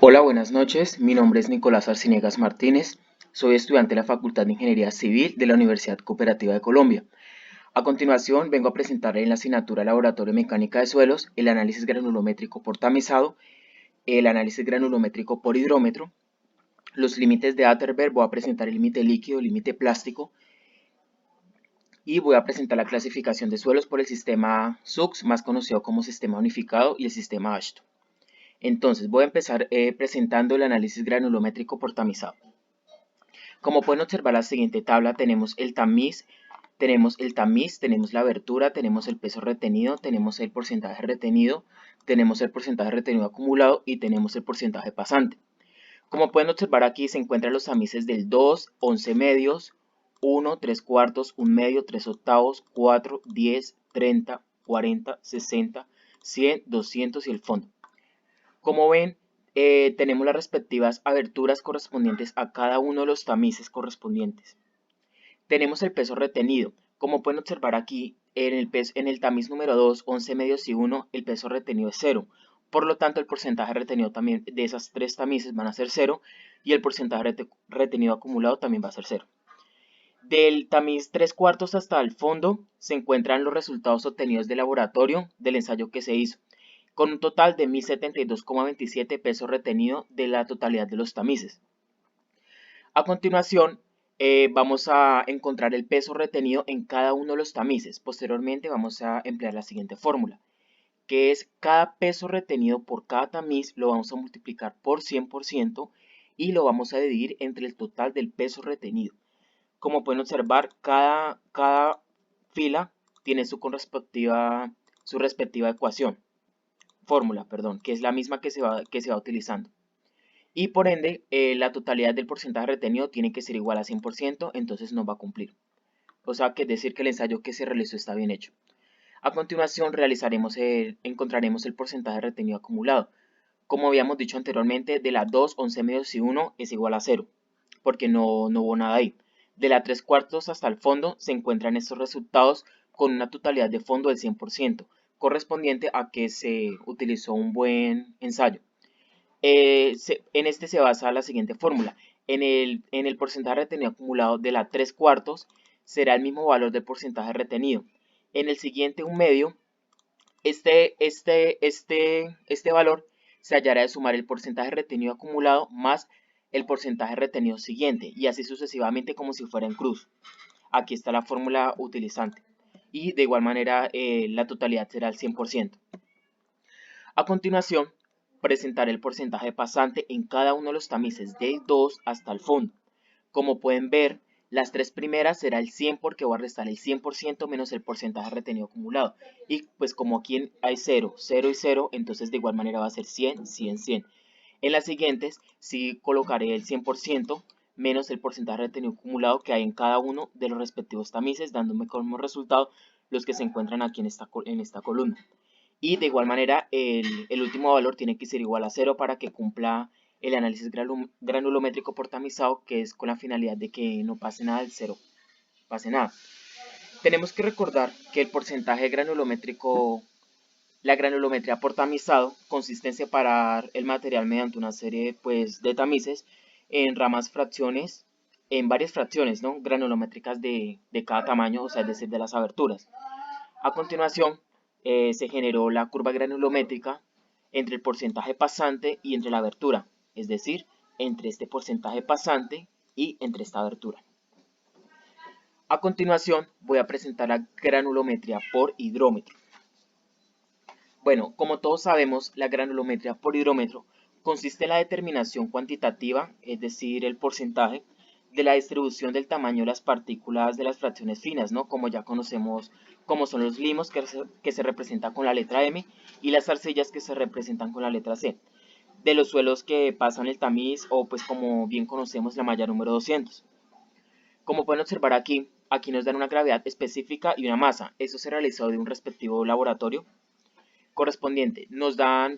Hola, buenas noches. Mi nombre es Nicolás Arciniegas Martínez. Soy estudiante de la Facultad de Ingeniería Civil de la Universidad Cooperativa de Colombia. A continuación, vengo a presentarle en la asignatura Laboratorio de Mecánica de Suelos el análisis granulométrico por tamizado, el análisis granulométrico por hidrómetro, los límites de Atterberg. Voy a presentar el límite líquido, el límite plástico y voy a presentar la clasificación de suelos por el sistema SUX, más conocido como sistema unificado, y el sistema AASHTO. Entonces, voy a empezar presentando el análisis granulométrico por tamizado. Como pueden observar en la siguiente tabla, tenemos el tamiz, tenemos la abertura, tenemos el peso retenido, tenemos el porcentaje retenido, tenemos el porcentaje retenido acumulado y tenemos el porcentaje pasante. Como pueden observar aquí se encuentran los tamices del 2, 11 medios, 1, 3 cuartos, 1 medio, 3 octavos, 4, 10, 30, 40, 60, 100, 200 y el fondo. Como ven, tenemos las respectivas aberturas correspondientes a cada uno de los tamices correspondientes. Tenemos el peso retenido. Como pueden observar aquí, en el tamiz número 2, 11 medios y 1, el peso retenido es 0. Por lo tanto, el porcentaje retenido también de esas tres tamices van a ser 0 y el porcentaje retenido acumulado también va a ser 0. Del tamiz 3 cuartos hasta el fondo se encuentran los resultados obtenidos de laboratorio del ensayo que se hizo, con un total de 1072,27 peso retenido de la totalidad de los tamices. A continuación, vamos a encontrar el peso retenido en cada uno de los tamices. Posteriormente vamos a emplear la siguiente fórmula, que es cada peso retenido por cada tamiz lo vamos a multiplicar por 100% y lo vamos a dividir entre el total del peso retenido. Como pueden observar, cada fila tiene su respectiva fórmula, que es la misma que se va utilizando. Y por ende, la totalidad del porcentaje retenido tiene que ser igual a 100%, entonces no va a cumplir. O sea, que es decir que el ensayo que se realizó está bien hecho. A continuación, encontraremos el porcentaje retenido acumulado. Como habíamos dicho anteriormente, de la 2, 11 medios y 1 es igual a 0, porque no hubo nada ahí. De la 3 cuartos hasta el fondo se encuentran estos resultados con una totalidad de fondo del 100%, correspondiente a que se utilizó un buen ensayo. En este se basa la siguiente fórmula. En el porcentaje retenido acumulado de la 3 cuartos será el mismo valor del porcentaje retenido. En el siguiente, un medio, este valor se hallará de sumar el porcentaje retenido acumulado más el porcentaje retenido siguiente y así sucesivamente como si fuera en cruz. Aquí está la fórmula utilizante y de igual manera la totalidad será el 100%. A continuación, presentaré el porcentaje pasante en cada uno de los tamices del 2 hasta el fondo. Como pueden ver, las tres primeras será el 100 porque voy a restar el 100% menos el porcentaje retenido acumulado. Y pues como aquí hay 0, 0 y 0, entonces de igual manera va a ser 100, 100, 100. En las siguientes sí colocaré el 100% menos el porcentaje retenido acumulado que hay en cada uno de los respectivos tamices, dándome como resultado los que se encuentran aquí en esta columna. Y de igual manera el último valor tiene que ser igual a 0 para que cumpla el análisis granulométrico por tamizado, que es con la finalidad de que no pase nada del 0, pase nada. Tenemos que recordar que el porcentaje granulométrico, la granulometría por tamizado, consiste en separar el material mediante una serie pues, de tamices en en varias fracciones, ¿no? Granulométricas de cada tamaño, o sea, es decir, de las aberturas. A continuación, se generó la curva granulométrica entre el porcentaje pasante y entre la abertura, es decir, entre este porcentaje pasante y entre esta abertura. A continuación, voy a presentar la granulometría por hidrómetro. Bueno, como todos sabemos, la granulometría por hidrómetro consiste en la determinación cuantitativa, es decir, el porcentaje, de la distribución del tamaño de las partículas de las fracciones finas, ¿no? Como ya conocemos, como son los limos que se representan con la letra M y las arcillas que se representan con la letra C, de los suelos que pasan el tamiz o pues como bien conocemos la malla número 200. Como pueden observar aquí nos dan una gravedad específica y una masa. Eso se realizó de un respectivo laboratorio correspondiente.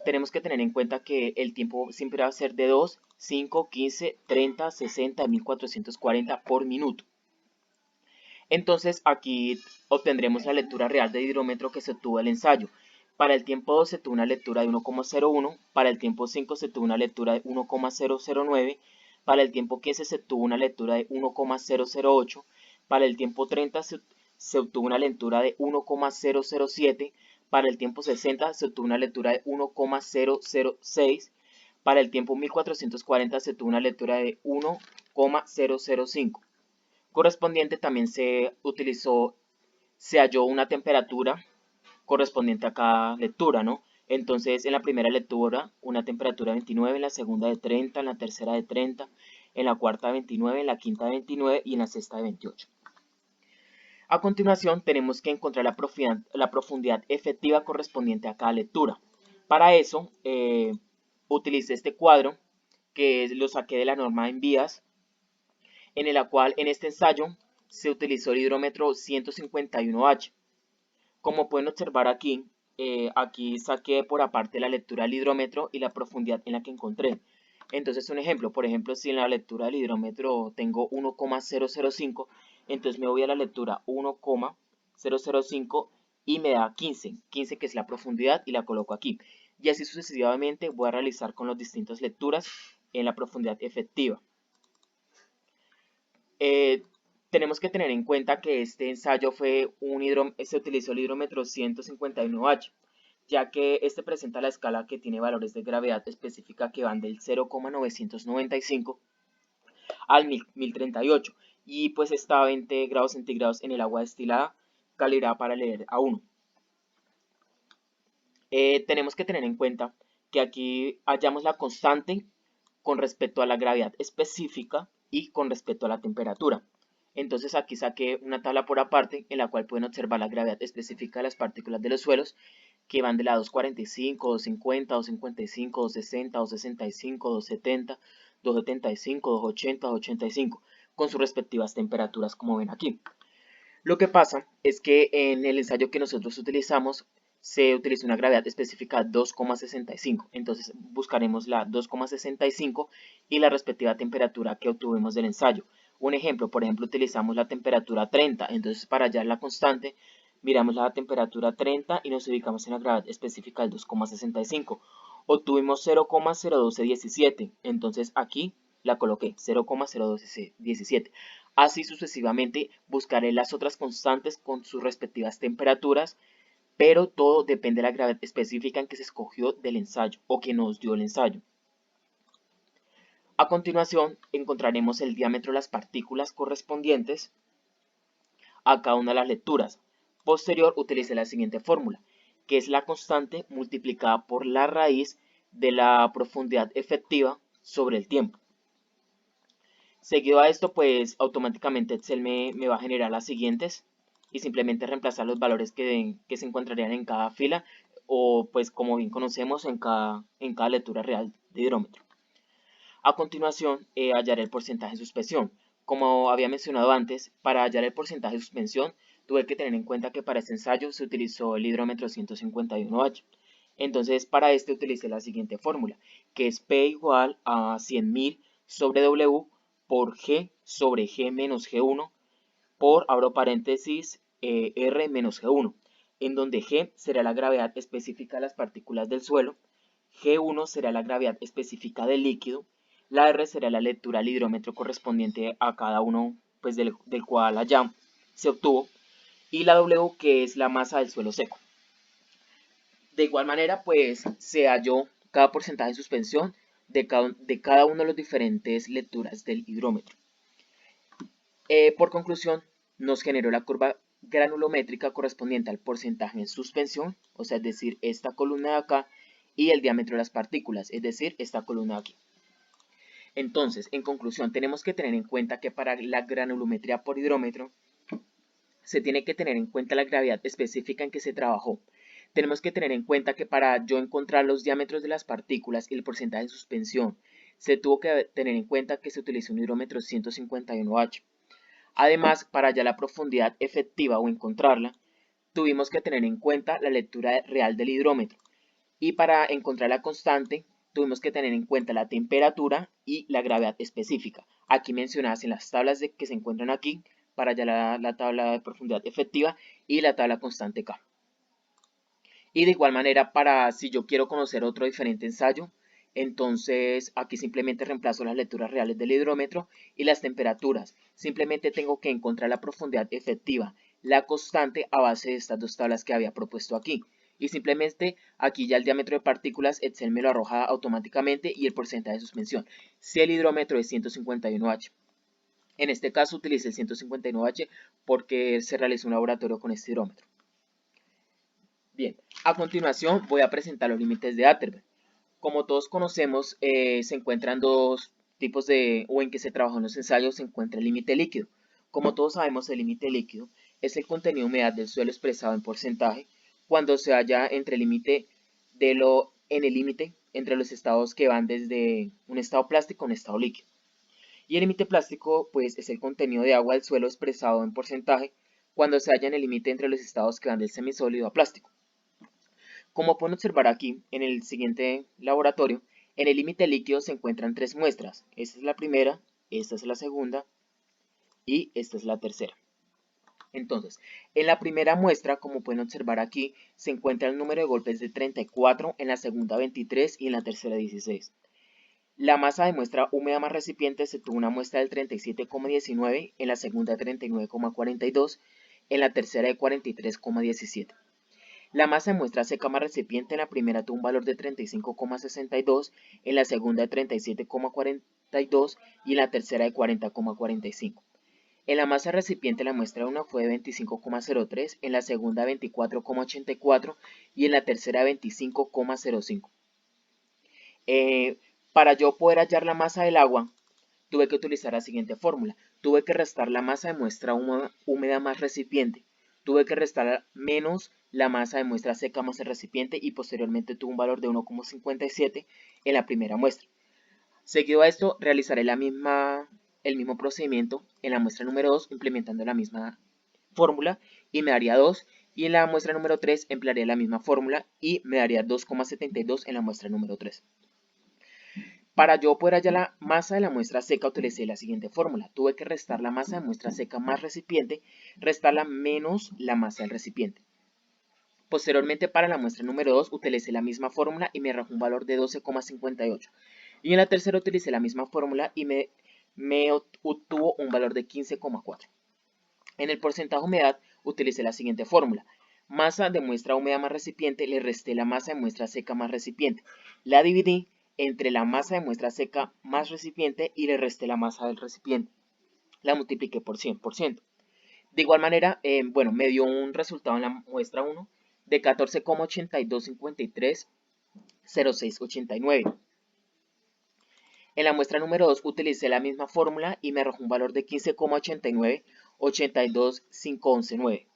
Tenemos que tener en cuenta que el tiempo siempre va a ser de 2, 5, 15, 30, 60, 1440 por minuto. Entonces aquí obtendremos la lectura real del hidrómetro que se obtuvo el ensayo. Para el tiempo 2 se tuvo una lectura de 1,01, para el tiempo 5 se tuvo una lectura de 1,009, para el tiempo 15 se tuvo una lectura de 1,008, para el tiempo 30 se obtuvo una lectura de 1,007, para el tiempo 60 se obtuvo una lectura de 1,006, para el tiempo 1440 se tuvo una lectura de 1,005. Correspondiente también se halló una temperatura correspondiente a cada lectura, ¿no? Entonces, en la primera lectura, una temperatura de 29, en la segunda de 30, en la tercera de 30, en la cuarta de 29, en la quinta de 29 y en la sexta de 28. A continuación, tenemos que encontrar la profundidad efectiva correspondiente a cada lectura. Para eso, utilicé este cuadro, que lo saqué de la norma en vías, en la cual en este ensayo se utilizó el hidrómetro 151H. Como pueden observar aquí, aquí saqué por aparte la lectura del hidrómetro y la profundidad en la que encontré. Entonces, un ejemplo, por ejemplo, si en la lectura del hidrómetro tengo 1,005, entonces me voy a la lectura 1,005 y me da 15 que es la profundidad y la coloco aquí. Y así sucesivamente voy a realizar con las distintas lecturas en la profundidad efectiva. Tenemos que tener en cuenta que este ensayo se utilizó el hidrómetro 151H, ya que este presenta la escala que tiene valores de gravedad específica que van del 0,995 al 1038 y pues está a 20 grados centígrados en el agua destilada calibrada para leer a 1. Tenemos que tener en cuenta que aquí hallamos la constante con respecto a la gravedad específica y con respecto a la temperatura. Entonces aquí saqué una tabla por aparte en la cual pueden observar la gravedad específica de las partículas de los suelos que van de la 245, 250, 255, 260, 265, 270, 275, 280, 285 con sus respectivas temperaturas como ven aquí. Lo que pasa es que en el ensayo que nosotros utilizamos se utiliza una gravedad específica 2,65. Entonces buscaremos la 2,65 y la respectiva temperatura que obtuvimos del ensayo. Un ejemplo, por ejemplo, utilizamos la temperatura 30. Entonces para hallar la constante, miramos la temperatura 30 y nos ubicamos en la gravedad específica del 2,65. Obtuvimos 0,01217. Entonces aquí la coloqué 0,01217. Así sucesivamente buscaré las otras constantes con sus respectivas temperaturas, pero todo depende de la gravedad específica en que se escogió del ensayo o que nos dio el ensayo. A continuación encontraremos el diámetro de las partículas correspondientes a cada una de las lecturas. Posterior utilicé la siguiente fórmula, que es la constante multiplicada por la raíz de la profundidad efectiva sobre el tiempo. Seguido a esto, pues automáticamente Excel me va a generar las siguientes y simplemente reemplazar los valores que se encontrarían en cada fila o pues como bien conocemos en cada lectura real de hidrómetro. A continuación, hallaré el porcentaje de suspensión. Como había mencionado antes, para hallar el porcentaje de suspensión tuve que tener en cuenta que para este ensayo se utilizó el hidrómetro 151H. Entonces para este utilicé la siguiente fórmula, que es P igual a 100.000 sobre W por G sobre G menos G1 por, abro paréntesis, R menos G1, en donde G será la gravedad específica de las partículas del suelo, G1 será la gravedad específica del líquido, la R será la lectura al hidrómetro correspondiente a cada uno pues, del cual allá se obtuvo, y la W que es la masa del suelo seco. De igual manera, pues se halló cada porcentaje de suspensión de cada una de las diferentes lecturas del hidrómetro. Por conclusión, nos generó la curva granulométrica correspondiente al porcentaje en suspensión, o sea, es decir, esta columna de acá, y el diámetro de las partículas, es decir, esta columna de aquí. Entonces, en conclusión, tenemos que tener en cuenta que para la granulometría por hidrómetro se tiene que tener en cuenta la gravedad específica en que se trabajó. Tenemos que tener en cuenta que para yo encontrar los diámetros de las partículas y el porcentaje de suspensión, se tuvo que tener en cuenta que se utilizó un hidrómetro 151H. Además, para hallar la profundidad efectiva o encontrarla, tuvimos que tener en cuenta la lectura real del hidrómetro. Y para encontrar la constante, tuvimos que tener en cuenta la temperatura y la gravedad específica. Aquí mencionadas en las tablas que se encuentran aquí, para hallar la tabla de profundidad efectiva y la tabla constante K. Y de igual manera, para si yo quiero conocer otro diferente ensayo, entonces aquí simplemente reemplazo las lecturas reales del hidrómetro y las temperaturas. Simplemente tengo que encontrar la profundidad efectiva, la constante a base de estas dos tablas que había propuesto aquí. Y simplemente aquí ya el diámetro de partículas Excel me lo arroja automáticamente y el porcentaje de suspensión. Si el hidrómetro es 151H. En este caso utilicé el 151H porque se realizó un laboratorio con este hidrómetro. Bien, a continuación voy a presentar los límites de Atterberg. Como todos conocemos, se encuentran dos tipos o en que se trabajan los ensayos, se encuentra el límite líquido. Como todos sabemos, el límite líquido es el contenido de humedad del suelo expresado en porcentaje cuando se halla entre el límite en el límite entre los estados que van desde un estado plástico a un estado líquido. Y el límite plástico, pues, es el contenido de agua del suelo expresado en porcentaje cuando se halla en el límite entre los estados que van del semisólido a plástico. Como pueden observar aquí en el siguiente laboratorio, en el límite líquido se encuentran tres muestras. Esta es la primera, esta es la segunda y esta es la tercera. Entonces, en la primera muestra, como pueden observar aquí, se encuentra el número de golpes de 34, en la segunda 23 y en la tercera 16. La masa de muestra húmeda más recipiente se tuvo una muestra del 37,19, en la segunda 39,42, en la tercera de 43,17. La masa de muestra seca más recipiente en la primera tuvo un valor de 35,62, en la segunda de 37,42 y en la tercera de 40,45. En la masa recipiente la muestra 1 fue de 25,03, en la segunda 24,84 y en la tercera 25,05. Para yo poder hallar la masa del agua, tuve que utilizar la siguiente fórmula. Tuve que restar la masa de muestra húmeda más recipiente. Tuve que restar menos la masa de muestra seca más el recipiente y posteriormente tuvo un valor de 1,57 en la primera muestra. Seguido a esto, realizaré el mismo procedimiento en la muestra número 2 implementando la misma fórmula y me daría 2. Y en la muestra número 3 emplearía la misma fórmula y me daría 2,72 en la muestra número 3. Para yo poder hallar la masa de la muestra seca utilicé la siguiente fórmula. Tuve que restar la masa de muestra seca más recipiente, restarla menos la masa del recipiente. Posteriormente, para la muestra número 2 utilicé la misma fórmula y me arrojó un valor de 12,58. Y en la tercera utilicé la misma fórmula y me obtuvo un valor de 15,4. En el porcentaje de humedad utilicé la siguiente fórmula. Masa de muestra húmeda más recipiente, le resté la masa de muestra seca más recipiente. La dividí entre la masa de muestra seca más recipiente y le resté la masa del recipiente. La multipliqué por 100%. De igual manera, me dio un resultado en la muestra 1 de 14,8253,0689. En la muestra número 2 utilicé la misma fórmula y me arrojó un valor de 15,89,82,511,9.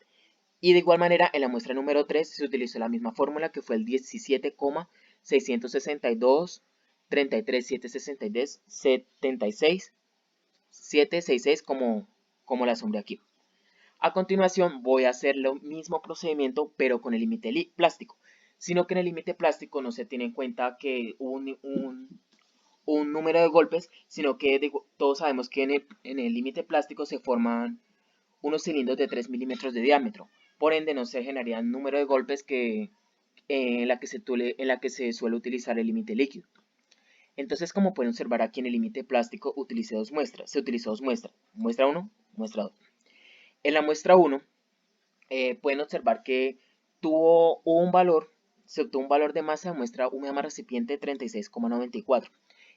Y de igual manera, en la muestra número 3 se utilizó la misma fórmula que fue el 17,662,33,766,766 como la asombré aquí. A continuación voy a hacer el mismo procedimiento pero con el límite plástico, sino que en el límite plástico no se tiene en cuenta que un número de golpes, sino que todos sabemos que en el límite plástico se forman unos cilindros de 3 milímetros de diámetro, por ende no se generaría un número de golpes en la que se suele utilizar el límite líquido. Entonces, como pueden observar aquí en el límite plástico, se utilizó dos muestras, muestra 1, muestra 2. En la muestra 1, pueden observar que se obtuvo un valor de masa de muestra húmeda más recipiente de 36,94.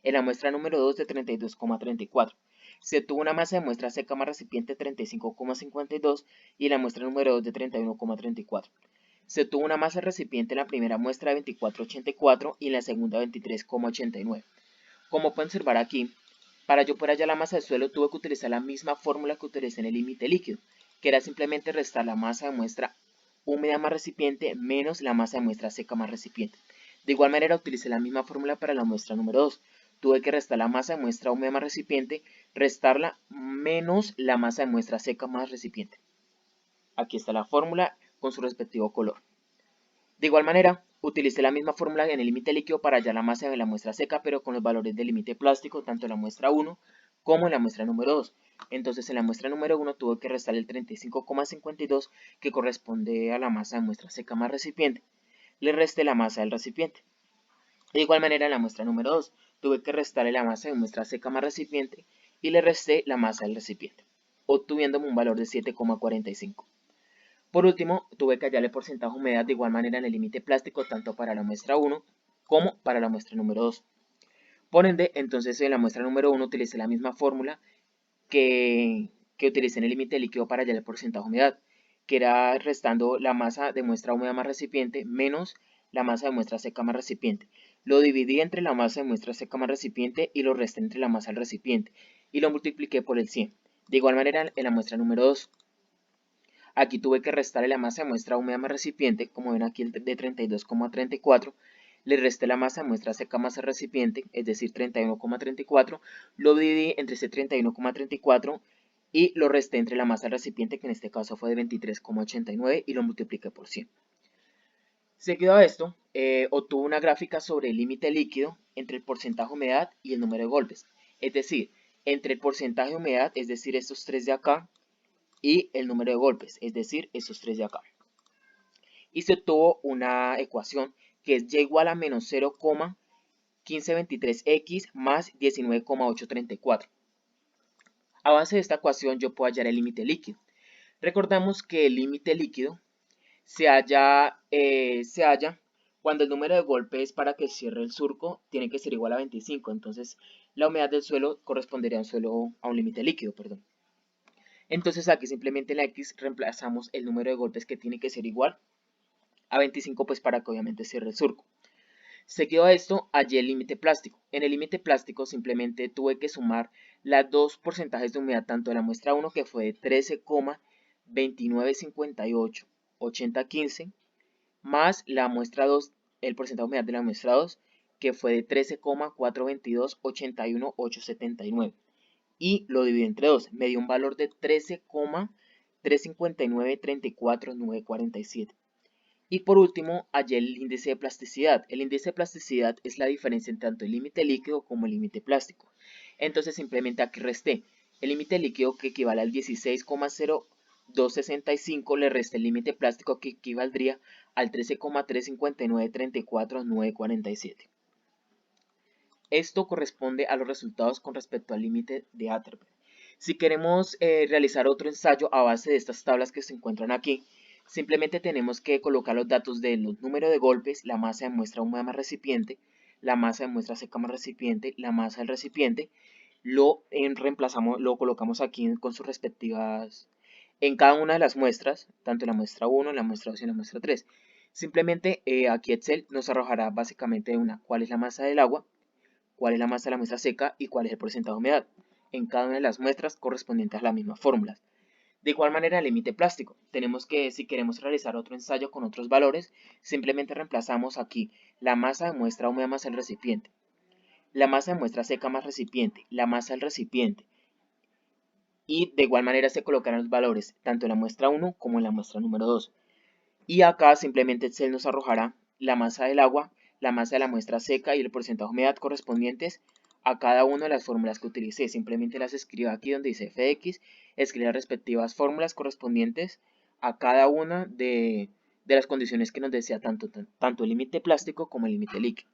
En la muestra número 2 de 32,34. Se obtuvo una masa de muestra seca más recipiente de 35,52 y en la muestra número 2 de 31,34. Se obtuvo una masa de recipiente en la primera muestra de 24,84 y en la segunda 23,89. Como pueden observar aquí, para yo poder hallar la masa del suelo tuve que utilizar la misma fórmula que utilicé en el límite líquido, que era simplemente restar la masa de muestra húmeda más recipiente menos la masa de muestra seca más recipiente. De igual manera utilicé la misma fórmula para la muestra número 2. Tuve que restar la masa de muestra húmeda más recipiente, restarla menos la masa de muestra seca más recipiente. Aquí está la fórmula con su respectivo color. De igual manera, utilicé la misma fórmula en el límite líquido para hallar la masa de la muestra seca, pero con los valores del límite plástico, tanto en la muestra 1 como en la muestra número 2. Entonces, en la muestra número 1 tuve que restar el 35,52, que corresponde a la masa de muestra seca más recipiente. le resté la masa del recipiente. De igual manera en la muestra número 2, tuve que restarle la masa de muestra seca más recipiente y le resté la masa del recipiente, obtuviéndome un valor de 7,45. Por último, tuve que hallar el porcentaje de humedad de igual manera en el límite plástico tanto para la muestra 1 como para la muestra número 2. Por ende, entonces en la muestra número 1 utilicé la misma fórmula que, utilicé en el límite líquido para hallar el porcentaje de humedad, que era restando la masa de muestra húmeda más recipiente menos la masa de muestra seca más recipiente. Lo dividí entre la masa de muestra seca más recipiente y lo resté entre la masa del recipiente y lo multipliqué por el 100. De igual manera en la muestra número 2. Aquí tuve que restarle la masa de muestra húmeda más recipiente, como ven aquí el de 32,34, le resté la masa de muestra seca más el recipiente, es decir 31,34, lo dividí entre ese 31,34 y lo resté entre la masa del recipiente, que en este caso fue de 23,89 y lo multipliqué por 100. Seguido a esto, obtuve una gráfica sobre el límite líquido entre el porcentaje de humedad y el número de golpes, es decir, entre el porcentaje de humedad, es decir, estos tres de acá, y el número de golpes, es decir, estos tres de acá. Y se obtuvo una ecuación que es y igual a menos 0,1523x más 19,834. A base de esta ecuación yo puedo hallar el límite líquido. Recordamos que el límite líquido se halla cuando el número de golpes para que cierre el surco tiene que ser igual a 25. Entonces la humedad del suelo correspondería a un límite líquido, perdón. Entonces aquí simplemente en la X reemplazamos el número de golpes que tiene que ser igual a 25 pues para que obviamente cierre el surco. Seguido a esto, hallé el límite plástico. En el límite plástico simplemente tuve que sumar las dos porcentajes de humedad, tanto de la muestra 1 que fue de 13,2958 8015 más la muestra 2, el porcentaje de humedad de la muestra 2 que fue de 13,422 81 879 y lo dividí entre 2, me dio un valor de 13,359 34 947. Y por último, hallé el índice de plasticidad. El índice de plasticidad es la diferencia entre tanto el límite líquido como el límite plástico. Entonces simplemente aquí resté el límite líquido que equivale al 16,0265, le resté el límite plástico que equivaldría al 13,359 34 947. Esto corresponde a los resultados con respecto al límite de Atterberg. Si queremos realizar otro ensayo a base de estas tablas que se encuentran aquí, simplemente tenemos que colocar los datos de los números de golpes, la masa de muestra húmeda más recipiente, la masa de muestra seca más recipiente, la masa del recipiente, lo colocamos aquí con sus respectivas, en cada una de las muestras, tanto en la muestra 1, en la muestra 2 y en la muestra 3. Simplemente aquí Excel nos arrojará básicamente cuál es la masa del agua, cuál es la masa de la muestra seca y cuál es el porcentaje de humedad en cada una de las muestras correspondientes a las mismas fórmulas. De igual manera, el límite plástico. Tenemos que, si queremos realizar otro ensayo con otros valores, simplemente reemplazamos aquí la masa de muestra húmeda más el recipiente, la masa de muestra seca más recipiente, la masa del recipiente. Y de igual manera se colocarán los valores tanto en la muestra 1 como en la muestra número 2. Y acá simplemente Excel nos arrojará la masa del agua, la masa de la muestra seca y el porcentaje de humedad correspondientes a cada una de las fórmulas que utilicé. Simplemente las escribo aquí donde dice f de x, escribo las respectivas fórmulas correspondientes a cada una de las condiciones que nos decía tanto el límite plástico como el límite líquido.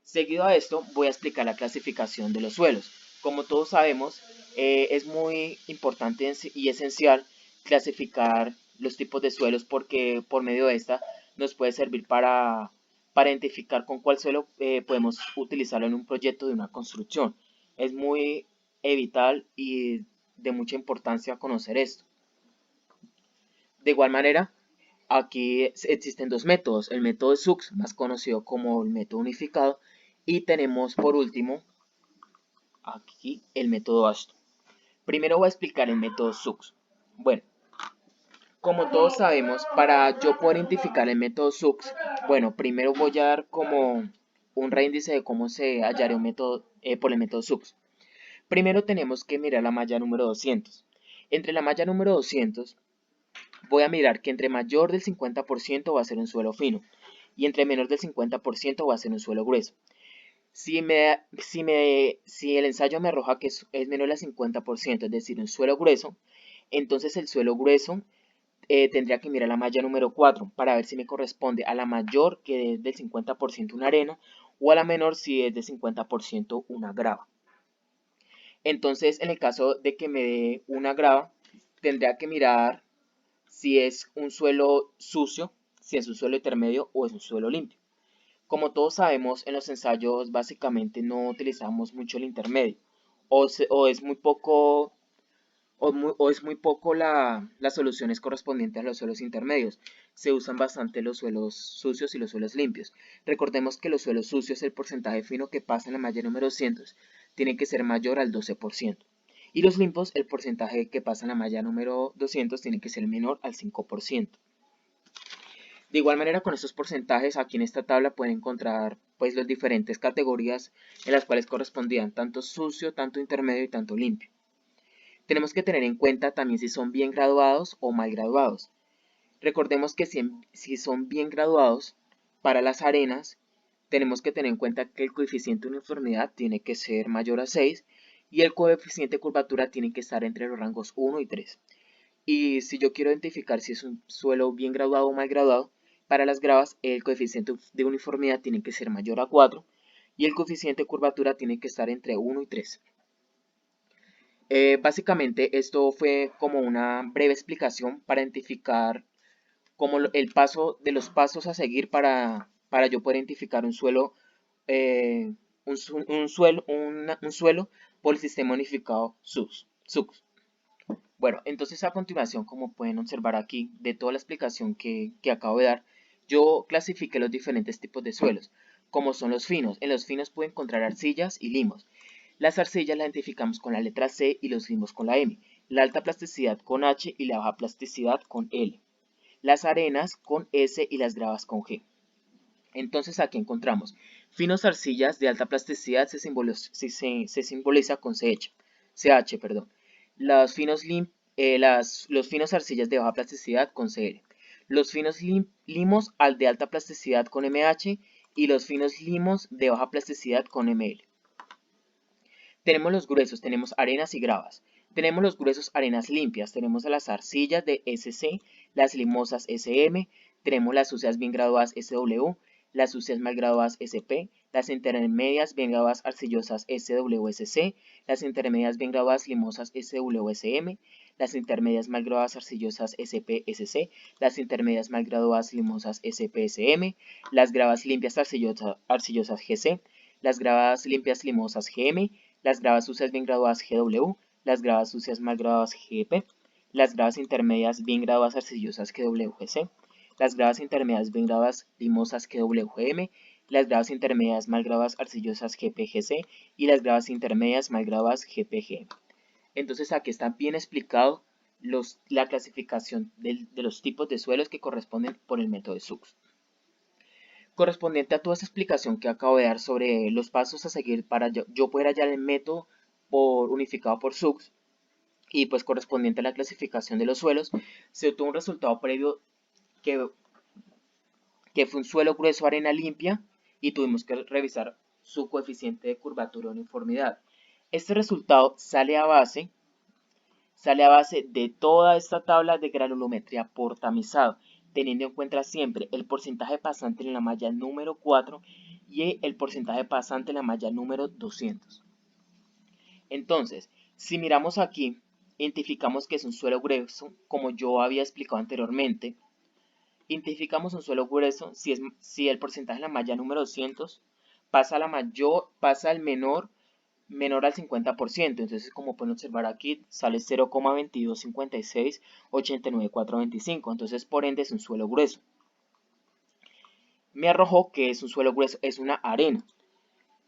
Seguido a esto, voy a explicar la clasificación de los suelos. Como todos sabemos, es muy importante y esencial clasificar los tipos de suelos porque por medio de esta nos puede servir para identificar con cuál suelo podemos utilizarlo en un proyecto de una construcción. Es muy vital y de mucha importancia conocer esto. De igual manera, aquí existen dos métodos, el método de SUX, más conocido como el método unificado, y tenemos por último aquí el método ASHTO. Primero voy a explicar el método SUX. Bueno, como todos sabemos, para yo poder identificar el método SUX, bueno, primero voy a dar como un reíndice de cómo se hallaría un método por el método SUX. Primero tenemos que mirar la malla número 200. Entre la malla número 200 voy a mirar que entre mayor del 50% va a ser un suelo fino y entre menor del 50% va a ser un suelo grueso. Si el ensayo me arroja que es menor del 50%, es decir, un suelo grueso, entonces el suelo grueso tendría que mirar la malla número 4 para ver si me corresponde a la mayor, que es del 50% una arena, o a la menor si es del 50% una grava. Entonces, en el caso de que me dé una grava, tendría que mirar si es un suelo sucio, si es un suelo intermedio o es un suelo limpio. Como todos sabemos, en los ensayos básicamente no utilizamos mucho el intermedio, o es muy poco o es muy poco las soluciones correspondientes a los suelos intermedios. Se usan bastante los suelos sucios y los suelos limpios. Recordemos que los suelos sucios, el porcentaje fino que pasa en la malla número 200 tiene que ser mayor al 12%. Y los limpios, el porcentaje que pasa en la malla número 200 tiene que ser menor al 5%. De igual manera, con estos porcentajes, aquí en esta tabla pueden encontrar pues las diferentes categorías en las cuales correspondían tanto sucio, tanto intermedio y tanto limpio. Tenemos que tener en cuenta también si son bien graduados o mal graduados. Recordemos que si son bien graduados, para las arenas, tenemos que tener en cuenta que el coeficiente de uniformidad tiene que ser mayor a 6 y el coeficiente de curvatura tiene que estar entre los rangos 1 y 3. Y si yo quiero identificar si es un suelo bien graduado o mal graduado, para las gravas el coeficiente de uniformidad tiene que ser mayor a 4 y el coeficiente de curvatura tiene que estar entre 1 y 3. Básicamente esto fue como una breve explicación para identificar como el paso de los pasos a seguir para yo poder identificar un suelo, un suelo por el sistema unificado SUX. Bueno, entonces a continuación, como pueden observar aquí, de toda la explicación que acabo de dar, yo clasifiqué los diferentes tipos de suelos, como son los finos. En los finos pueden encontrar arcillas y limos. Las arcillas las identificamos con la letra C y los limos con la M. La alta plasticidad con H y la baja plasticidad con L. Las arenas con S y las gravas con G. Entonces aquí encontramos finos arcillas de alta plasticidad se simboliza con CH. Los finos arcillas de baja plasticidad con CL. Los finos limos de alta plasticidad con MH y los finos limos de baja plasticidad con ML. Tenemos los gruesos, tenemos arenas y gravas. Tenemos los gruesos arenas limpias, tenemos a las arcillas de SC, las limosas SM, tenemos las sucias bien graduadas SW, las sucias mal graduadas SP, las intermedias bien graduadas arcillosas SWSC, las intermedias bien graduadas limosas SWSM, las intermedias mal graduadas arcillosas SPSC, las intermedias mal graduadas limosas SPSM, las gravas limpias arcillosas GC, las gravas limpias limosas GM, las gravas sucias bien graduadas GW, las gravas sucias mal graduadas GP, las gravas intermedias bien graduadas arcillosas GWGC, las gravas intermedias bien graduadas limosas GWGM, las gravas intermedias mal graduadas arcillosas GPGC y las gravas intermedias mal graduadas GPG. Entonces aquí está bien explicado la clasificación de los tipos de suelos que corresponden por el método de SUX. Correspondiente a toda esta explicación que acabo de dar sobre los pasos a seguir para yo poder hallar el método unificado por SUX y pues correspondiente a la clasificación de los suelos, se obtuvo un resultado previo que fue un suelo grueso arena limpia y tuvimos que revisar su coeficiente de curvatura o uniformidad. Este resultado sale a base de toda esta tabla de granulometría por tamizado, teniendo en cuenta siempre el porcentaje pasante en la malla número 4 y el porcentaje pasante en la malla número 200. Entonces, si miramos aquí, identificamos que es un suelo grueso, como yo había explicado anteriormente. Identificamos un suelo grueso si el porcentaje en la malla número 200 pasa al menor al 50%. Entonces, como pueden observar aquí, sale 0,225689425. Entonces, por ende, es un suelo grueso. Me arrojó que es un suelo grueso, es una arena.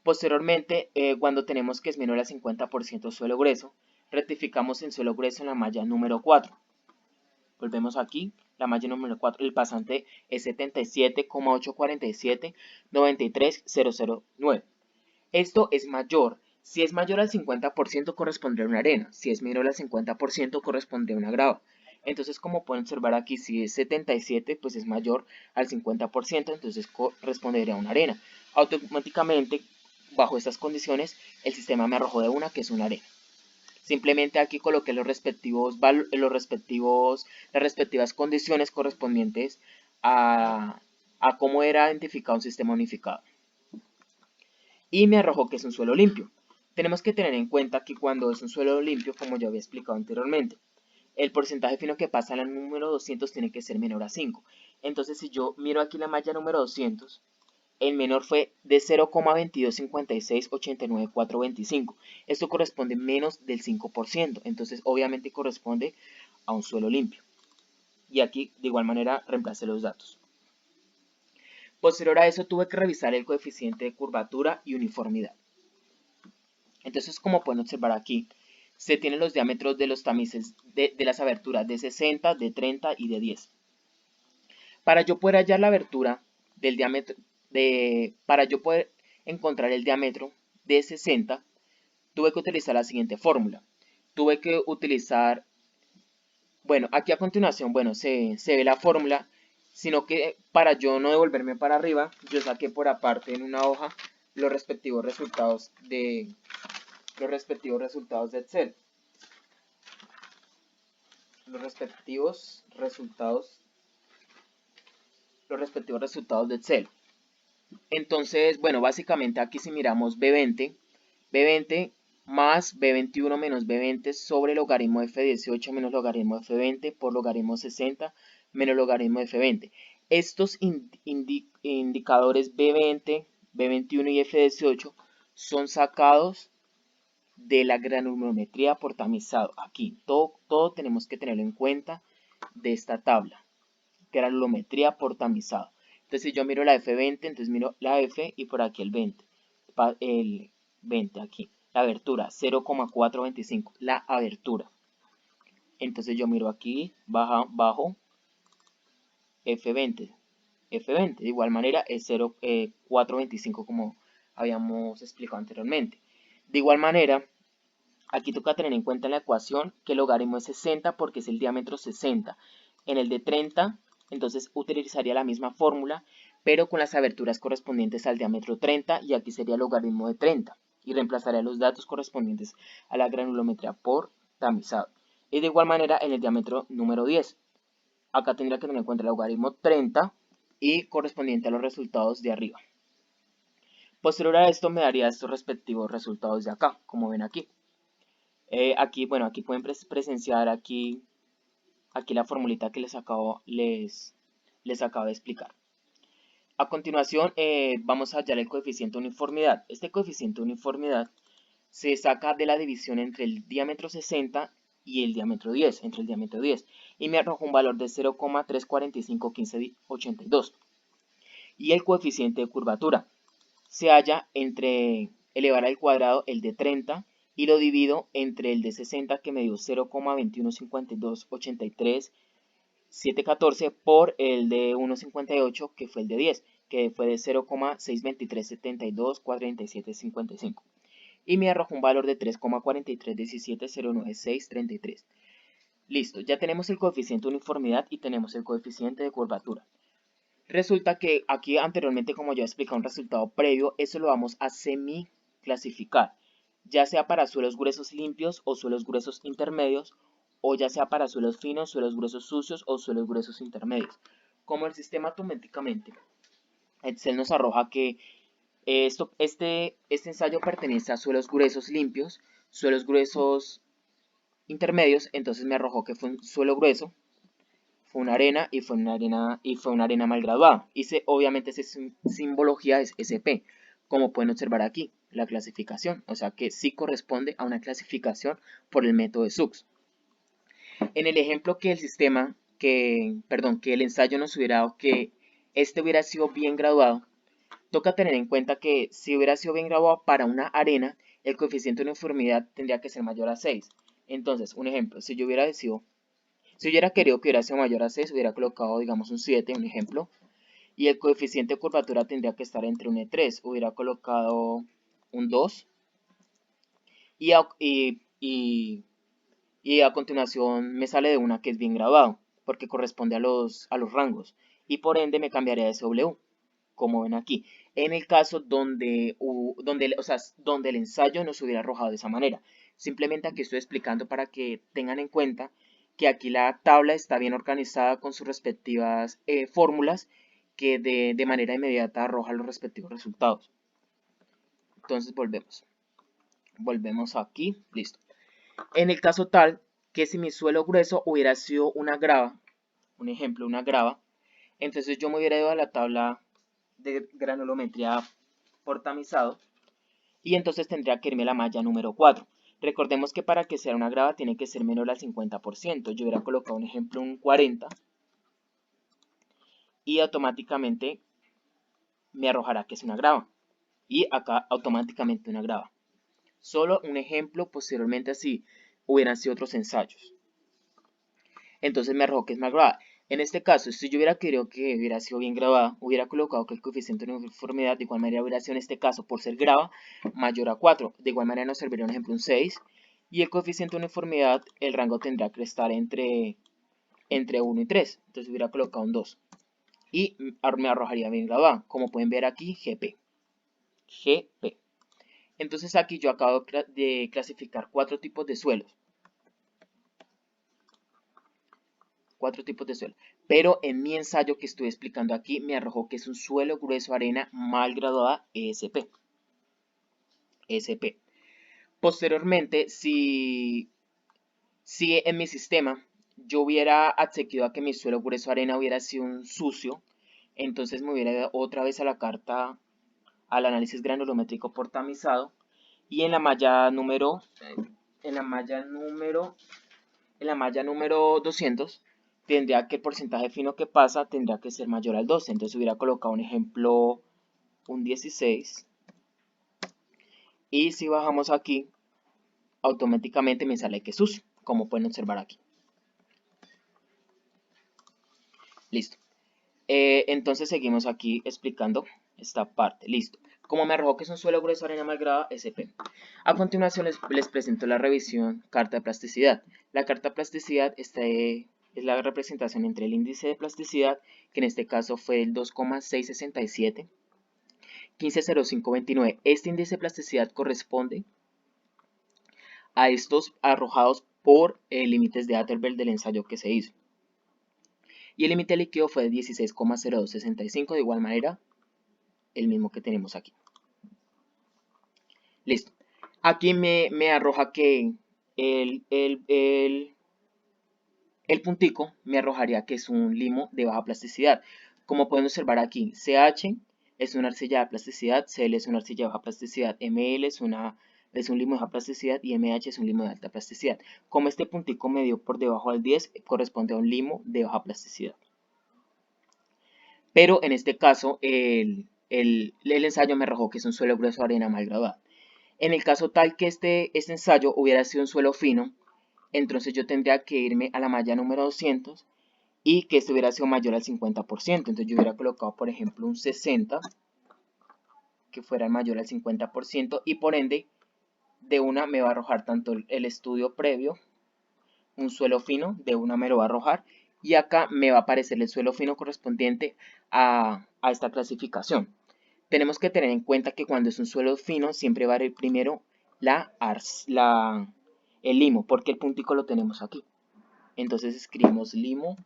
Posteriormente, cuando tenemos que es menor al 50% suelo grueso, rectificamos el suelo grueso en la malla número 4. Volvemos aquí, la malla número 4, el pasante es 77,847,93009. Esto es mayor. Si es mayor al 50% corresponde a una arena. Si es menor al 50% corresponde a una grava. Entonces, como pueden observar aquí, si es 77, pues es mayor al 50%, entonces correspondería a una arena. Automáticamente, bajo estas condiciones, el sistema me arrojó de una que es una arena. Simplemente aquí coloqué las respectivas condiciones correspondientes a cómo era identificado un sistema unificado. Y me arrojó que es un suelo limpio. Tenemos que tener en cuenta que cuando es un suelo limpio, como ya había explicado anteriormente, el porcentaje fino que pasa a la número 200 tiene que ser menor a 5. Entonces, si yo miro aquí la malla número 200, el menor fue de 0,225689425. Esto corresponde menos del 5%. Entonces, obviamente corresponde a un suelo limpio. Y aquí, de igual manera, reemplacé los datos. Posterior a eso, tuve que revisar el coeficiente de curvatura y uniformidad. Entonces, como pueden observar aquí, se tienen los diámetros de los tamices de las aberturas de 60, de 30 y de 10. Para yo poder hallar la abertura del diámetro, para yo poder encontrar el diámetro de 60, tuve que utilizar la siguiente fórmula. Tuve que utilizar, bueno, aquí a continuación, bueno, se ve la fórmula, sino que para yo no devolverme para arriba, yo saqué por aparte en una hoja los respectivos resultados de Excel. Los respectivos resultados de Excel. Entonces, bueno, básicamente aquí si miramos B20 más B21 menos B20 sobre logaritmo de F18 menos logaritmo de F20 por logaritmo 60 menos logaritmo de F20. Estos indicadores B20, B21 y F18 son sacados de la granulometría por tamizado. Aquí todo tenemos que tenerlo en cuenta de esta tabla. Granulometría por tamizado. Entonces si yo miro la F20, entonces miro la F y por aquí el 20. El 20 aquí. La abertura 0,425. La abertura. Entonces yo miro aquí bajo F20. F20. De igual manera es 0,425 como habíamos explicado anteriormente. De igual manera, aquí toca tener en cuenta en la ecuación que el logaritmo es 60 porque es el diámetro 60. En el de 30, entonces utilizaría la misma fórmula, pero con las aberturas correspondientes al diámetro 30 y aquí sería el logaritmo de 30 y reemplazaría los datos correspondientes a la granulometría por tamizado. Y de igual manera en el diámetro número 10. Acá tendría que tener en cuenta el logaritmo 30 y correspondiente a los resultados de arriba. Posterior a esto me daría estos respectivos resultados de acá, como ven aquí. Aquí pueden presenciar aquí la formulita que les acabo de explicar. A continuación vamos a hallar el coeficiente de uniformidad. Este coeficiente de uniformidad se saca de la división entre el diámetro 60 y el diámetro 10, y me arroja un valor de 0,3451582. Y el coeficiente de curvatura se halla entre elevar al cuadrado el de 30 y lo divido entre el de 60 que me dio 0,215283714 por el de 1,58 que fue el de 10, que fue de 0,623724755 y me arrojó un valor de 3,431709633. Listo, ya tenemos el coeficiente de uniformidad y tenemos el coeficiente de curvatura. Resulta que aquí anteriormente, como ya he explicado un resultado previo, eso lo vamos a semi-clasificar, ya sea para suelos gruesos limpios o suelos gruesos intermedios, o ya sea para suelos finos, suelos gruesos sucios o suelos gruesos intermedios. Como el sistema automáticamente, Excel nos arroja que este ensayo pertenece a suelos gruesos limpios, suelos gruesos intermedios, entonces me arrojó que fue un suelo grueso, fue una arena y fue una arena mal graduada. Obviamente esa simbología es SP, como pueden observar aquí, la clasificación, o sea que sí corresponde a una clasificación por el método de Suggs. En el ejemplo que el ensayo nos hubiera dado que este hubiera sido bien graduado, toca tener en cuenta que si hubiera sido bien graduado para una arena, el coeficiente de uniformidad tendría que ser mayor a 6. Entonces, un ejemplo, si yo hubiera querido que hubiera sido mayor a 6, hubiera colocado, digamos, un 7, un ejemplo. Y el coeficiente de curvatura tendría que estar entre 1 y 3. Hubiera colocado un 2. Y a continuación me sale de una que es bien graduado, porque corresponde a los rangos. Y por ende me cambiaría de SW, como ven aquí. En el caso donde el ensayo nos hubiera arrojado de esa manera. Simplemente aquí estoy explicando para que tengan en cuenta que aquí la tabla está bien organizada con sus respectivas fórmulas que de manera inmediata arroja los respectivos resultados. Entonces volvemos aquí, listo. En el caso tal que si mi suelo grueso hubiera sido una grava, un ejemplo, una grava, entonces yo me hubiera ido a la tabla de granulometría por tamizado y entonces tendría que irme a la malla número 4. Recordemos que para que sea una grava tiene que ser menor al 50%. Yo hubiera colocado un ejemplo, un 40, y automáticamente me arrojará que es una grava. Y acá automáticamente una grava. Solo un ejemplo, posteriormente así hubieran sido otros ensayos. Entonces me arrojó que es más grabada. En este caso, si yo hubiera querido que hubiera sido bien grabada, hubiera colocado que el coeficiente de uniformidad de igual manera hubiera sido en este caso, por ser grava, mayor a 4. De igual manera nos serviría un ejemplo un 6. Y el coeficiente de uniformidad, el rango tendrá que estar entre 1 y 3. Entonces hubiera colocado un 2. Y me arrojaría bien grabada. Como pueden ver aquí, GP. GP. Entonces aquí yo acabo de clasificar 4 tipos de suelos. 4 tipos de suelo. Pero en mi ensayo que estoy explicando aquí me arrojó que es un suelo grueso arena mal graduada ESP. ESP. Posteriormente, si en mi sistema yo hubiera accedido a que mi suelo grueso arena hubiera sido un sucio, entonces me hubiera ido otra vez a la carta, al análisis granulométrico por tamizado, y en la malla número 200 tendría que el porcentaje fino que pasa tendría que ser mayor al 12. Entonces hubiera colocado un ejemplo, un 16. Y si bajamos aquí, automáticamente me sale que es sucio, como pueden observar aquí. Listo. Entonces seguimos aquí explicando esta parte. Listo. Como me arrojó que es un suelo grueso arena mal grabada, SP. A continuación les presento la revisión carta de plasticidad. La carta de plasticidad es la representación entre el índice de plasticidad, que en este caso fue el 2,667, 150529. Este índice de plasticidad corresponde a estos arrojados por límites de Atterberg del ensayo que se hizo. Y el límite líquido fue de 16,0265, de igual manera el mismo que tenemos aquí. Listo. Aquí me arroja que el puntico me arrojaría que es un limo de baja plasticidad. Como pueden observar aquí, CH es una arcilla de plasticidad, CL es una arcilla de baja plasticidad, ML es un limo de baja plasticidad y MH es un limo de alta plasticidad. Como este puntico me dio por debajo del 10, corresponde a un limo de baja plasticidad. Pero en este caso, el ensayo me arrojó que es un suelo grueso de arena mal graduada. En el caso tal que este ensayo hubiera sido un suelo fino, entonces yo tendría que irme a la malla número 200 y que este hubiera sido mayor al 50%. Entonces yo hubiera colocado, por ejemplo, un 60, que fuera mayor al 50%, y por ende, de una me va a arrojar tanto el estudio previo, un suelo fino, de una me lo va a arrojar, y acá me va a aparecer el suelo fino correspondiente a esta clasificación. Tenemos que tener en cuenta que cuando es un suelo fino, siempre va a ir primero el limo, porque el puntico lo tenemos aquí. Entonces escribimos limo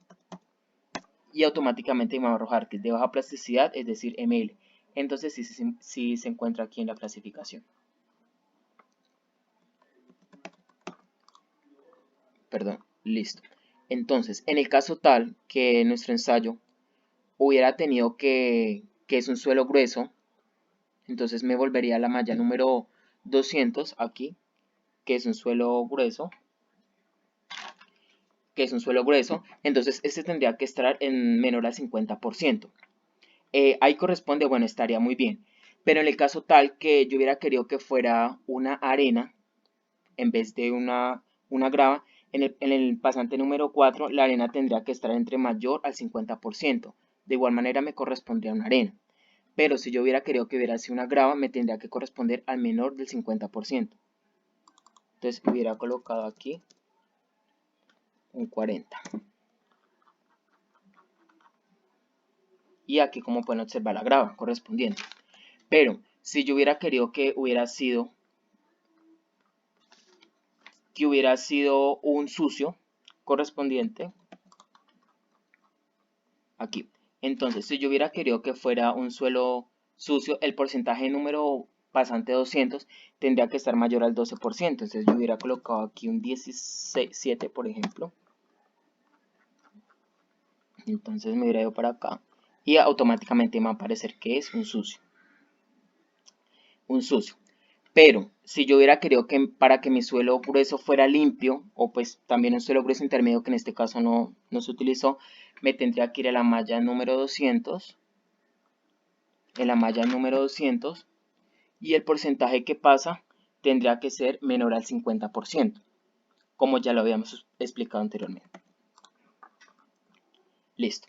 y automáticamente me va a arrojar que es de baja plasticidad, es decir, ML. Entonces sí se encuentra aquí en la clasificación. Perdón, listo. Entonces, en el caso tal que nuestro ensayo hubiera tenido que es un suelo grueso, entonces me volvería a la malla número 200 aquí, que es un suelo grueso, entonces este tendría que estar en menor al 50%. Ahí corresponde, bueno, estaría muy bien. Pero en el caso tal que yo hubiera querido que fuera una arena en vez de una grava, en el pasante número 4 la arena tendría que estar entre mayor al 50%. De igual manera me correspondría una arena. Pero si yo hubiera querido que hubiera sido una grava, me tendría que corresponder al menor del 50%. Entonces hubiera colocado aquí un 40. Y aquí, como pueden observar, la grava correspondiente. Pero si yo hubiera querido que hubiera sido que hubiera sido un sucio correspondiente aquí. Entonces, si yo hubiera querido que fuera un suelo sucio, el porcentaje de número pasante de 200 tendría que estar mayor al 12%. Entonces, yo hubiera colocado aquí un 17, por ejemplo. Entonces, me hubiera ido para acá y automáticamente me va a aparecer que es un sucio. Un sucio. Pero si yo hubiera querido que para que mi suelo grueso fuera limpio, o pues también un suelo grueso intermedio que en este caso no se utilizó, me tendría que ir a la malla número 200, en la malla número 200, y el porcentaje que pasa tendría que ser menor al 50%, como ya lo habíamos explicado anteriormente. Listo.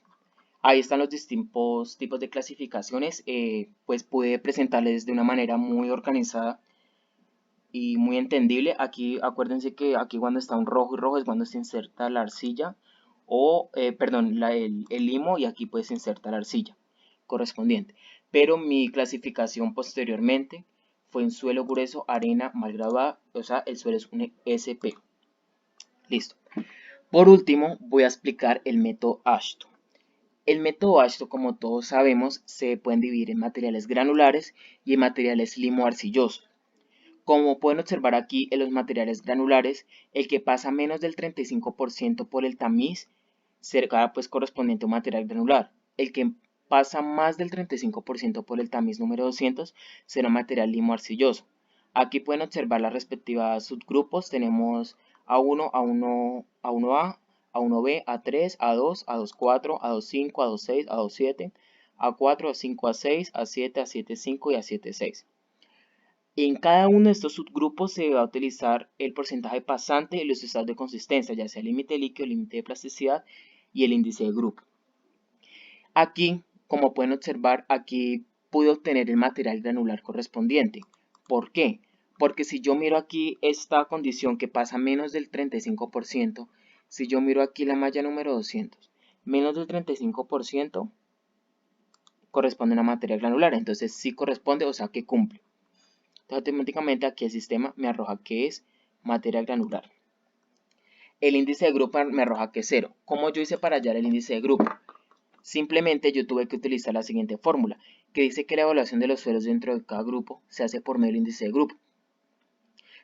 Ahí están los distintos tipos de clasificaciones, pues pude presentarles de una manera muy organizada y muy entendible. Aquí acuérdense que aquí cuando está un rojo y rojo es cuando se inserta la arcilla o, perdón, el limo, y aquí pues se inserta la arcilla correspondiente. Pero mi clasificación posteriormente fue en suelo grueso, arena mal graduada, o sea, el suelo es un SP. Listo. Por último, voy a explicar el método Ashton. El método Ashton, como todos sabemos, se pueden dividir en materiales granulares y en materiales limo-arcillosos. Como pueden observar aquí en los materiales granulares, el que pasa menos del 35% por el tamiz será pues correspondiente a un material granular. El que pasa más del 35% por el tamiz número 200 será un material limo-arcilloso. Aquí pueden observar las respectivas subgrupos. Tenemos A1, A1, A1A, A1B, A3, A2, A24, A25, A26, A27, A4, A5, A6, A7, A75 y A76. En cada uno de estos subgrupos se va a utilizar el porcentaje pasante y los estados de consistencia, ya sea el límite líquido, el límite de plasticidad y el índice de grupo. Aquí, como pueden observar, aquí pude obtener el material granular correspondiente. ¿Por qué? Porque si yo miro aquí esta condición que pasa menos del 35%, si yo miro aquí la malla número 200, menos del 35% corresponde a una materia granular, entonces sí corresponde, o sea que cumple. Entonces, automáticamente aquí el sistema me arroja que es materia granular. El índice de grupo me arroja que es 0. ¿Cómo yo hice para hallar el índice de grupo? Simplemente yo tuve que utilizar la siguiente fórmula, que dice que la evaluación de los suelos dentro de cada grupo se hace por medio del índice de grupo.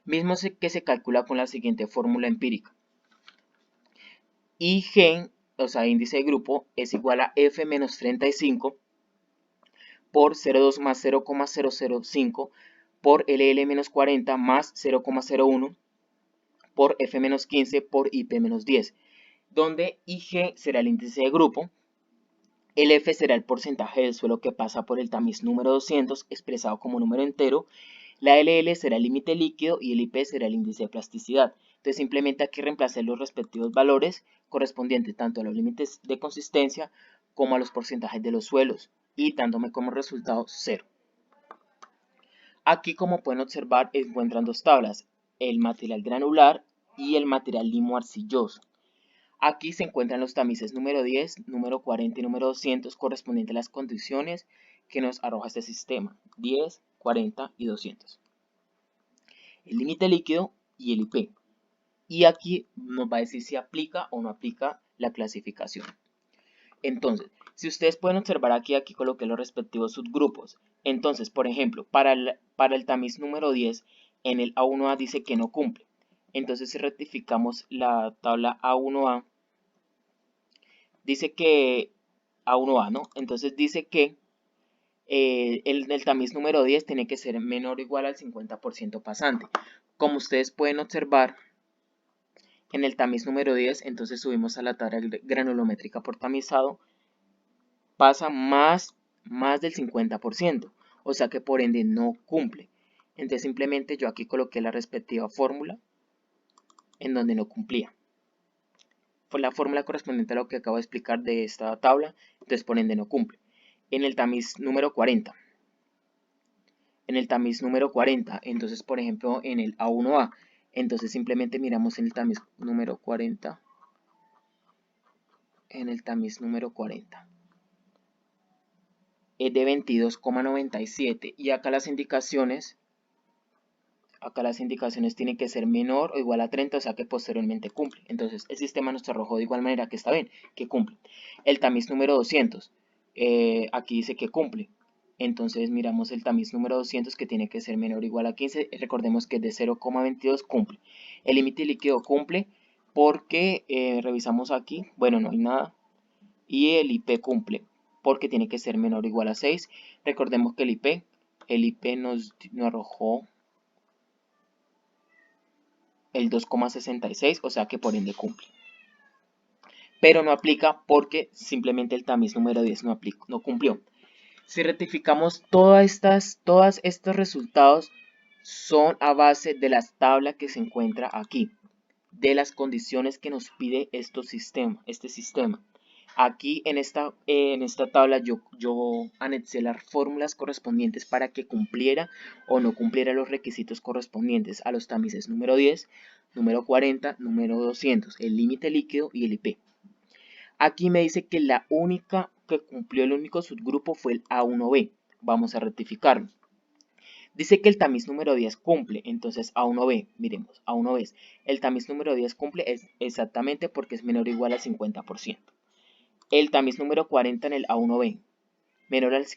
Mismo que se calcula con la siguiente fórmula empírica. IG, o sea, índice de grupo, es igual a F menos 35 por 0,2 más 0,005 por LL menos 40 más 0,01 por F-15 por IP-10, donde IG será el índice de grupo, el F será el porcentaje del suelo que pasa por el tamiz número 200 expresado como número entero, la LL será el límite líquido y el IP será el índice de plasticidad. Entonces simplemente aquí reemplacé los respectivos valores correspondientes tanto a los límites de consistencia como a los porcentajes de los suelos y dándome como resultado 0. Aquí, como pueden observar, encuentran dos tablas, el material granular y el material limo-arcilloso. Aquí se encuentran los tamices número 10, número 40 y número 200 correspondientes a las condiciones que nos arroja este sistema, 10, 40 y 200. El límite líquido y el IP. Y aquí nos va a decir si aplica o no aplica la clasificación. Entonces, si ustedes pueden observar aquí coloqué los respectivos subgrupos. Entonces, por ejemplo, para el tamiz número 10, en el A1A dice que no cumple. Entonces, si rectificamos la tabla A1A, dice que A1A, ¿no? Entonces dice que el tamiz número 10 tiene que ser menor o igual al 50% pasante. Como ustedes pueden observar, en el tamiz número 10, entonces subimos a la tabla granulométrica por tamizado, pasa más del 50%, o sea que por ende no cumple. Entonces simplemente yo aquí coloqué la respectiva fórmula en donde no cumplía. Fue la fórmula correspondiente a lo que acabo de explicar de esta tabla, entonces por ende no cumple. En el tamiz número 40, entonces por ejemplo en el A1A, entonces simplemente miramos en el tamiz número 40, es de 22,97 y acá las indicaciones Acá las indicaciones tienen que ser menor o igual a 30, o sea que posteriormente cumple. Entonces el sistema nos arrojó de igual manera que está bien, que cumple. El tamiz número 200, aquí dice que cumple. Entonces miramos el tamiz número 200 que tiene que ser menor o igual a 15. Recordemos que es de 0,22 cumple. El límite líquido cumple porque revisamos aquí, bueno, no hay nada. Y el IP cumple porque tiene que ser menor o igual a 6. Recordemos que el IP nos arrojó el 2,66, o sea que por ende cumple. Pero no aplica porque simplemente el tamiz número 10 no cumplió. Si rectificamos todos estos resultados, son a base de las tablas que se encuentra aquí, de las condiciones que nos pide este sistema. Aquí en esta tabla yo anexé las fórmulas correspondientes para que cumpliera o no cumpliera los requisitos correspondientes a los tamices número 10, número 40, número 200, el límite líquido y el IP. Aquí me dice que la única que cumplió el único subgrupo fue el A1B. Vamos a rectificarlo. Dice que el tamiz número 10 cumple, entonces A1B, miremos, A1B. El tamiz número 10 cumple exactamente porque es menor o igual al 50%. El tamiz número 40 en el A1B,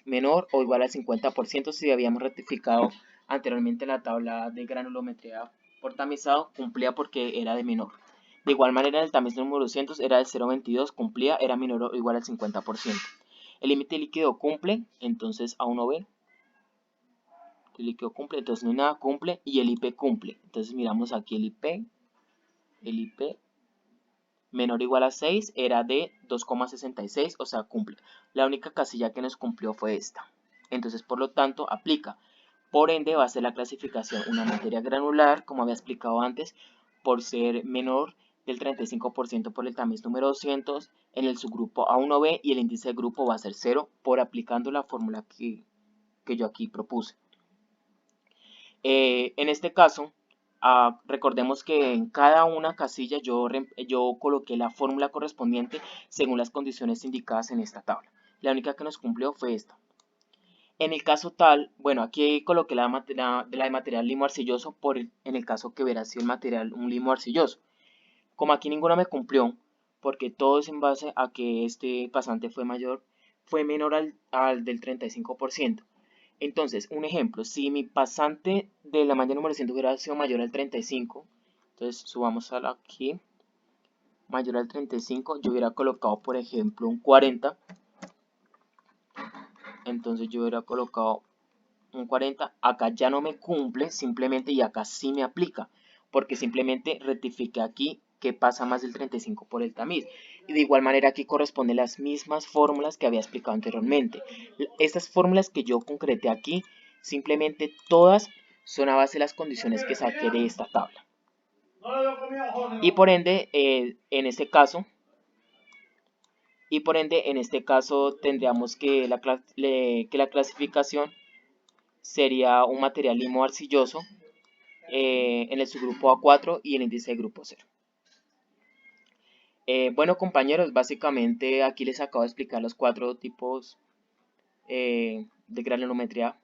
menor o igual al 50% si habíamos rectificado anteriormente la tabla de granulometría por tamizado, cumplía porque era de menor. De igual manera, el tamiz número 200 era del 0,22, cumplía, era menor o igual al 50%. El límite líquido cumple, entonces A1B, el líquido cumple, entonces no hay nada, cumple, y el IP cumple. Entonces miramos aquí el IP menor o igual a 6 era de 2,66, o sea, cumple. La única casilla que nos cumplió fue esta. Entonces, por lo tanto, aplica. Por ende, va a ser la clasificación una materia granular, como había explicado antes, por ser menor del 35% por el tamiz número 200 en el subgrupo A1B y el índice de grupo va a ser 0 por aplicando la fórmula que yo aquí propuse. En este caso, recordemos que en cada una casilla yo coloqué la fórmula correspondiente según las condiciones indicadas en esta tabla. La única que nos cumplió fue esta. En el caso tal, bueno, aquí coloqué la de material limo arcilloso en el caso que hubiera sido el material un limo arcilloso. Como aquí ninguna me cumplió, porque todo es en base a que este pasante fue menor al del 35%. Entonces, un ejemplo, si mi pasante de la malla número 100 hubiera sido mayor al 35, entonces subamos a aquí, mayor al 35, yo hubiera colocado, por ejemplo, un 40. Entonces yo hubiera colocado un 40, acá ya no me cumple simplemente y acá sí me aplica, porque simplemente rectifiqué aquí que pasa más del 35 por el tamiz. Y de igual manera aquí corresponden las mismas fórmulas que había explicado anteriormente. Estas fórmulas que yo concreté aquí, simplemente todas son a base de las condiciones que saqué de esta tabla. Y por ende, en este caso, tendríamos que la clasificación sería un material limo arcilloso en el subgrupo A4 y el índice de grupo 0. Bueno, compañeros, básicamente aquí les acabo de explicar los 4 tipos de granulometría,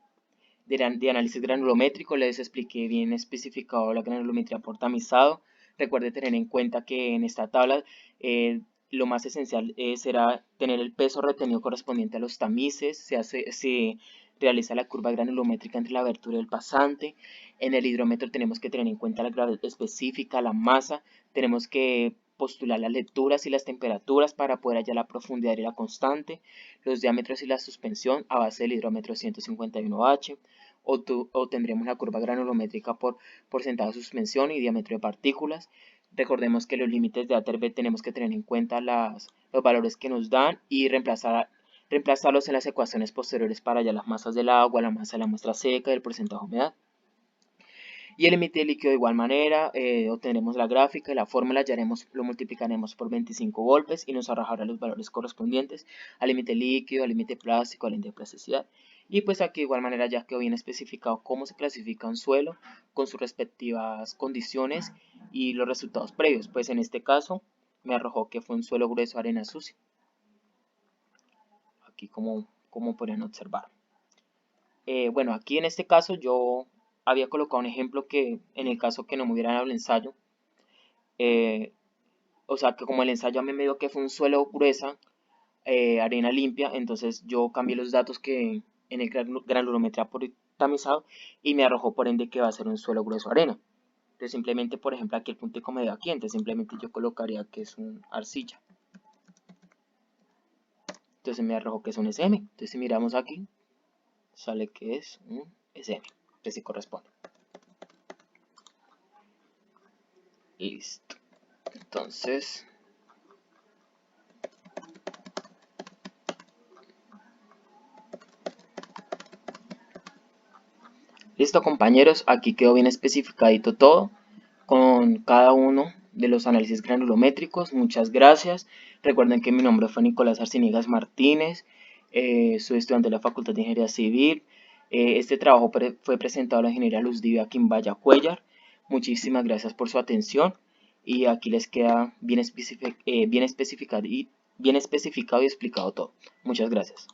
de análisis granulométrico. Les expliqué bien especificado la granulometría por tamizado. Recuerde tener en cuenta que en esta tabla lo más esencial será tener el peso retenido correspondiente a los tamices. Se realiza la curva granulométrica entre la abertura y el pasante. En el hidrómetro tenemos que tener en cuenta la gravedad específica, la masa. Tenemos que postular las lecturas y las temperaturas para poder hallar la profundidad y la constante, los diámetros y la suspensión a base del hidrómetro 151H. O tendremos la curva granulométrica por porcentaje de suspensión y diámetro de partículas. Recordemos que los límites de Atterberg tenemos que tener en cuenta los valores que nos dan y reemplazarlos en las ecuaciones posteriores para hallar las masas del agua, la masa de la muestra seca y el porcentaje de humedad. Y el límite líquido de igual manera, obtendremos la gráfica y la fórmula, lo multiplicaremos por 25 golpes y nos arrojará los valores correspondientes al límite líquido, al límite plástico, al límite de plasticidad. Y pues aquí de igual manera ya quedó bien especificado cómo se clasifica un suelo con sus respectivas condiciones y los resultados previos. Pues en este caso me arrojó que fue un suelo grueso, arena sucia. Aquí como podrían observar. Bueno, aquí en este caso yo había colocado un ejemplo que en el caso que no me hubieran dado el ensayo, o sea que como el ensayo a mí me dio que fue un suelo gruesa, arena limpia, entonces yo cambié los datos que en el granulometría por tamizado y me arrojó por ende que va a ser un suelo grueso arena. Entonces simplemente, por ejemplo, aquí el puntico me dio aquí, entonces simplemente yo colocaría que es un arcilla. Entonces me arrojó que es un SM. Entonces si miramos aquí, sale que es un SM. Entonces sí corresponde. Listo. Entonces, listo compañeros, aquí quedó bien especificadito todo con cada uno de los análisis granulométricos. Muchas gracias. Recuerden que mi nombre fue Nicolás Arciniegas Martínez. Soy estudiante de la Facultad de Ingeniería Civil. Este trabajo fue presentado a la ingeniera Luz Divia Quimbaya Cuellar. Muchísimas gracias por su atención. Y aquí les queda bien especificado y explicado todo. Muchas gracias.